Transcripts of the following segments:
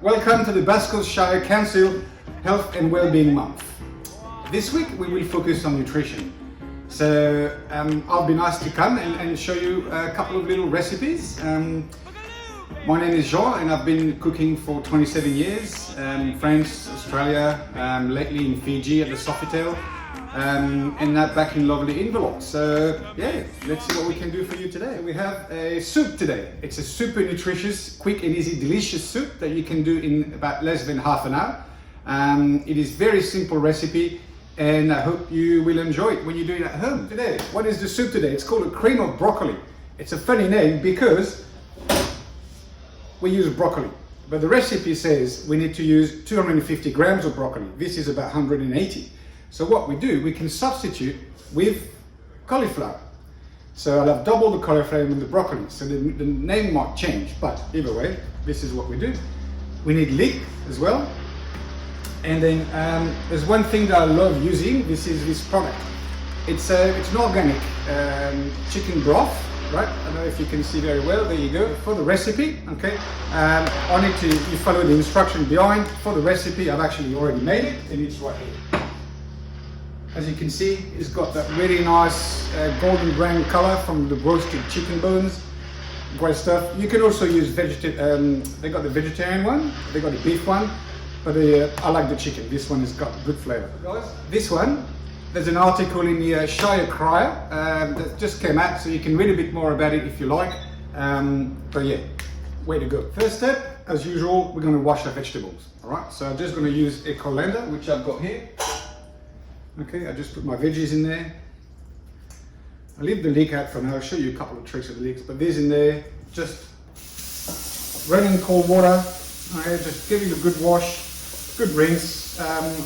Welcome to the Basque Shire Council Health and Wellbeing Month. This week we will focus on nutrition. So I've been asked to come and show you a couple of little recipes. My name is Jean and I've been cooking for 27 years, France, Australia, lately in Fiji at the Sofitel, and now back in lovely Inverloch. So yeah, let's see what we can do for you today. We have a soup today. It's a super nutritious, quick and easy, delicious soup that you can do in about less than half an hour. It is very simple recipe and I hope you will enjoy it when you do it at home. Today, what is the soup today? It's called a cream of broccoli. It's a funny name because we use broccoli, but the recipe says we need to use 250 grams of broccoli. This is about 180. So what we do, we can substitute with cauliflower. So I'll have double the cauliflower and the broccoli. So the name might change, but either way, this is what we do. We need leek as well. And then there's one thing that I love using. This is this product. It's an organic chicken broth, right? I don't know if you can see very well. There you go. For the recipe, okay. On it, you follow the instruction behind. For the recipe, I've actually already made it, and it's right here. As you can see, it's got that really nice golden brown color from the roasted chicken bones. Great stuff. You can also use they got the vegetarian one, they got the beef one, but I like the chicken. This one has got good flavor. Guys, this one, there's an article in the Shire Crier that just came out, so you can read a bit more about it if you like. But yeah, way to go. First step, as usual, we're going to wash the vegetables. All right, so I'm just going to use a colander, which I've got here. Okay, I just put my veggies in there. I'll leave the leek out for now. I'll show you a couple of tricks of the leeks, but these in there, just running cold water. Okay, just giving a good wash, good rinse.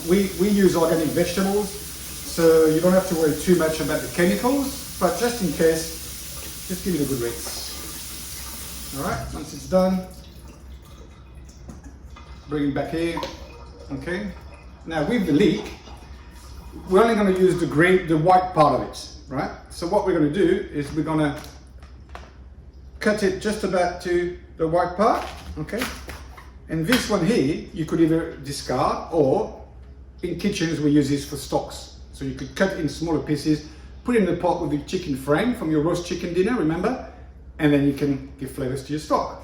We use organic vegetables, so you don't have to worry too much about the chemicals, but just in case, just give it a good rinse. All right, once it's done, bring it back here. Okay, now with the leek, we're only going to use the white part of it, right? So what we're going to do is we're going to cut it just about to the white part, okay? And this one here, you could either discard, or in kitchens we use this for stocks. So you could cut it in smaller pieces, put it in the pot with the chicken frame from your roast chicken dinner, remember? And then you can give flavors to your stock.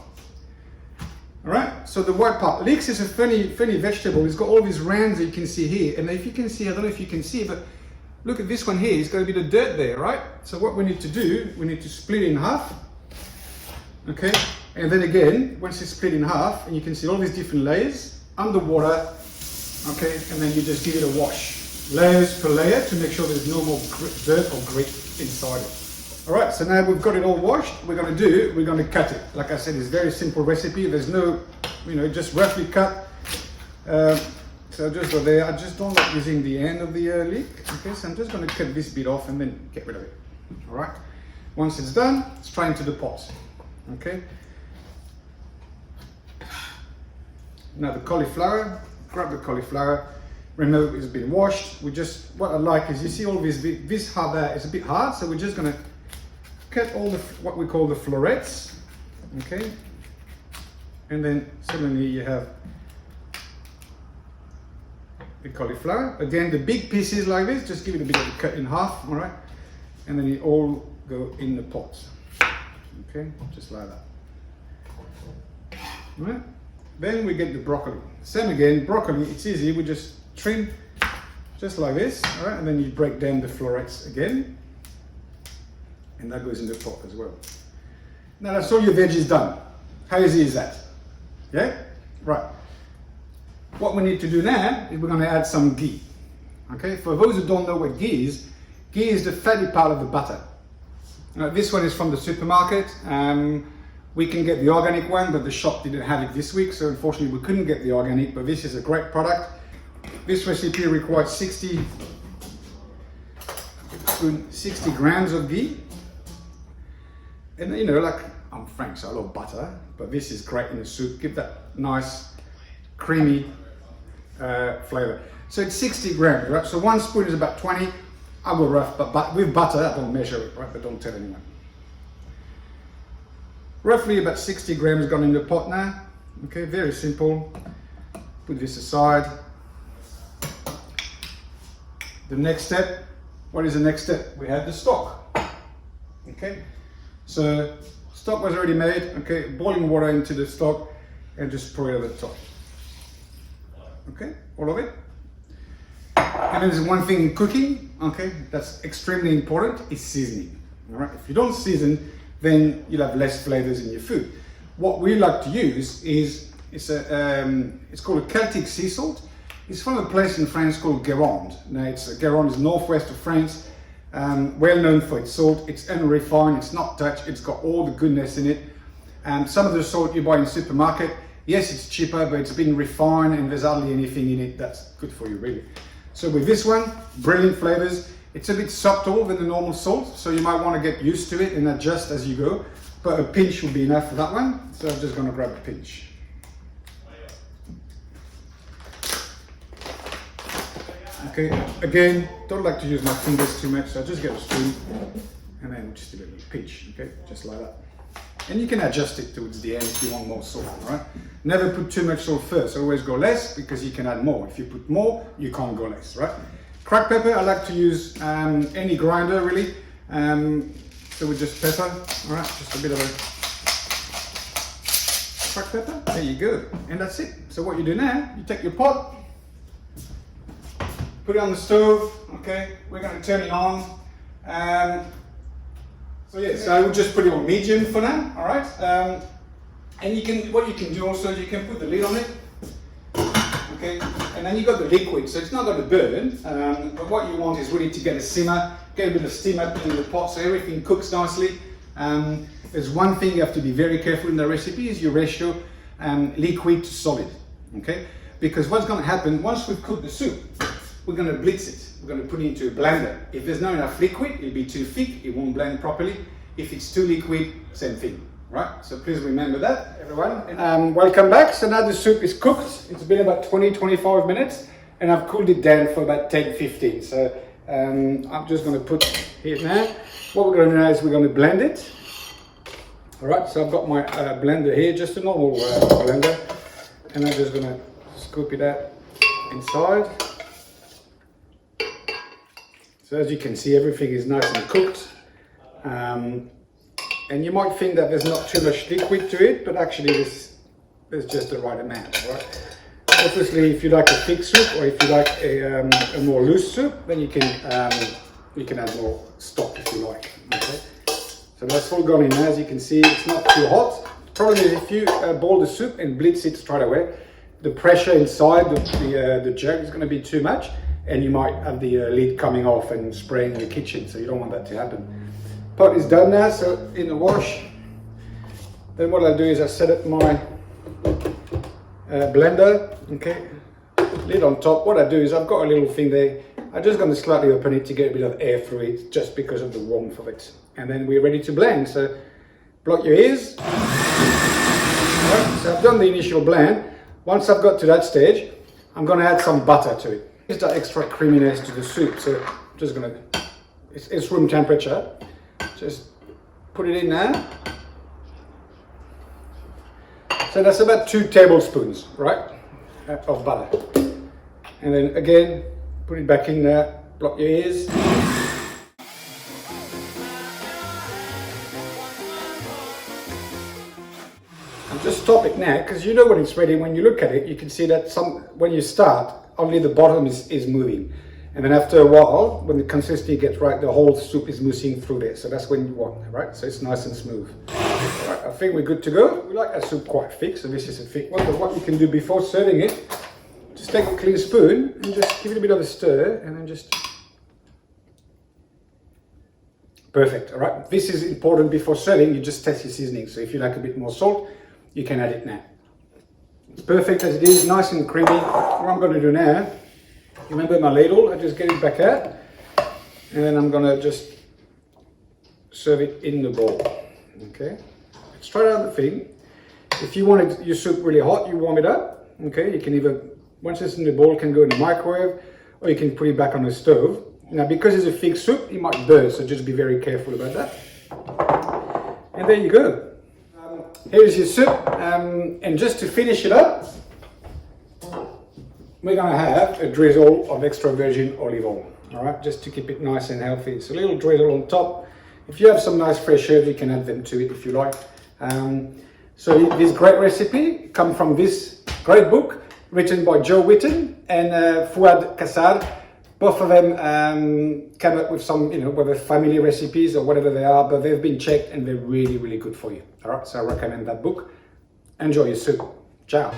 All right, so the white part. Leeks is a funny vegetable. It's got all these rounds that you can see here. And if you can see, I don't know if you can see, but look at this one here. It's got a bit of dirt there, right? So what we need to do, we need to split it in half. Okay, and then again, once it's split in half, and you can see all these different layers underwater. Okay, and then you just give it a wash, layers per layer, to make sure there's no more dirt or grit inside it. All right, so now we've got it all washed. We're going to cut it. Like I said, it's a very simple recipe. There's no, just roughly cut. So just go there. I just don't like using the end of the leek. Okay, so I'm just going to cut this bit off and then get rid of it. All right. Once it's done, straight into the pot. Okay. Now the cauliflower. Grab the cauliflower. Remember, it's been washed. What I like is, you see all this hard there is a bit hard, so we're just going to cut all what we call the florets, okay, and then suddenly you have the cauliflower. Again, the big pieces like this, just give it a bit of a cut in half, all right, and then it all go in the pot, okay, just like that. All right, then we get the broccoli. Same again, broccoli, it's easy, we just trim just like this, all right, and then you break down the florets again. And that goes in the pot as well. Now that's all your veggies done. How easy is that? Yeah? Right. What we need to do now is we're going to add some ghee. Okay? For those who don't know what ghee is the fatty part of the butter. This one is from the supermarket. We can get the organic one, but the shop didn't have it this week, so unfortunately we couldn't get the organic, but this is a great product. This recipe requires 60 grams of ghee. And like, I'm French, so I love butter, but this is great in the soup. Give that nice, creamy flavor. So it's 60 grams, right? So 1 spoon is about 20. I go rough, but with butter, I don't measure it, right? But don't tell anyone. Roughly about 60 grams gone in the pot now. Okay, very simple. Put this aside. The next step, what is the next step? We have the stock. Okay, so stock was already made. Okay, boiling water into the stock and just pour it over the top. Okay, all of it. And then there's one thing in cooking, okay, that's extremely important, is seasoning. All right, if you don't season, then you'll have less flavors in your food. What we like to use is it's called a Celtic sea salt. It's from a place in France called Guérande. Now, Guérande is northwest of France, well known for its salt. It's unrefined, it's not touched, it's got all the goodness in it. Some of the salt you buy in the supermarket, yes, it's cheaper, but it's been refined and there's hardly anything in it that's good for you, really. So with this one, brilliant flavors. It's a bit subtle than the normal salt, so you might want to get used to it and adjust as you go. But a pinch will be enough for that one. So I'm just going to grab a pinch. Okay, again, don't like to use my fingers too much, so I just get a spoon and then just a little pinch, okay, just like that. And you can adjust it towards the end if you want more salt, right? Never put too much salt first, always go less because you can add more. If you put more, you can't go less, right? Cracked pepper, I like to use any grinder really. So with just pepper, all right, just a bit of a cracked pepper, there you go. And that's it. So what you do now, you take your pot, put it on the stove, okay? We're gonna turn it on. So yeah, so I will just put it on medium for now, all right? And what you can do also is you can put the lid on it, okay? And then you got the liquid, so it's not gonna burn, but what you want is really to get a simmer, get a bit of steam up in the pot so everything cooks nicely. There's one thing you have to be very careful in the recipe is your ratio liquid to solid, okay? Because what's gonna happen, once we've cooked the soup, we're going to blitz it. We're going to put it into a blender. If there's not enough liquid, it'll be too thick, it won't blend properly. If it's too liquid, same thing, right? So please remember that, everyone. Welcome back. So now the soup is cooked. It's been about 20-25 minutes and I've cooled it down for about 10-15. So I'm just going to put it now. What we're going to do now is we're going to blend it. All right, so I've got my blender here, just a normal blender. And I'm just going to scoop it out inside. So as you can see, everything is nice and cooked. And you might think that there's not too much liquid to it, but actually there's just the right amount, right? Obviously, if you like a thick soup or if you like a more loose soup, then you can add more stock if you like, okay? So that's all gone in now. As you can see, it's not too hot. The problem is if you boil the soup and blitz it straight away, the pressure inside the jug is going to be too much. And you might have the lid coming off and spraying your kitchen, so you don't want that to happen. Pot is done now, so in the wash. Then what I'll do is I set up my blender, okay, lid on top. What I do is I've got a little thing there. I'm just going to slightly open it to get a bit of air through it, just because of the warmth of it. And then we're ready to blend, so block your ears. All right, so I've done the initial blend. Once I've got to that stage, I'm going to add some butter to it. It's that extra creaminess to the soup, so I'm just gonna, it's room temperature. Just put it in there. So that's about 2 tablespoons, right, of butter. And then again, put it back in there, block your ears. And just stop it now, because you know when it's ready. When you look at it, you can see that when you start, only the bottom is moving, and then after a while, when the consistency gets right, the whole soup is moving through there. So that's when you want, right? So it's nice and smooth. Right, I think we're good to go. We like our soup quite thick, so this is a thick one. But what you can do before serving it, just take a clean spoon and just give it a bit of a stir, and then just perfect. All right. This is important before serving. You just test your seasoning. So if you like a bit more salt, you can add it now. It's perfect as it is, nice and creamy. What I'm going to do now, you remember my ladle? I just get it back out, and then I'm going to just serve it in the bowl. Okay, straight out of the thing. If you wanted your soup really hot, you warm it up. Okay, you can either, once it's in the bowl, can go in the microwave, or you can put it back on the stove. Now, because it's a thick soup, it might burn, so just be very careful about that. And there you go. here's your soup. And just to finish it up, we're gonna have a drizzle of extra virgin olive oil. All right, just to keep it nice and healthy. It's a little drizzle on top. If you have some nice fresh herbs, you can add them to it if you like. So this great recipe comes from this great book written by Joe Witten and Fouad Kassar. Both of them came up with some, whether family recipes or whatever they are, but they've been checked and they're really, really good for you. All right, so I recommend that book. Enjoy your soup. Ciao.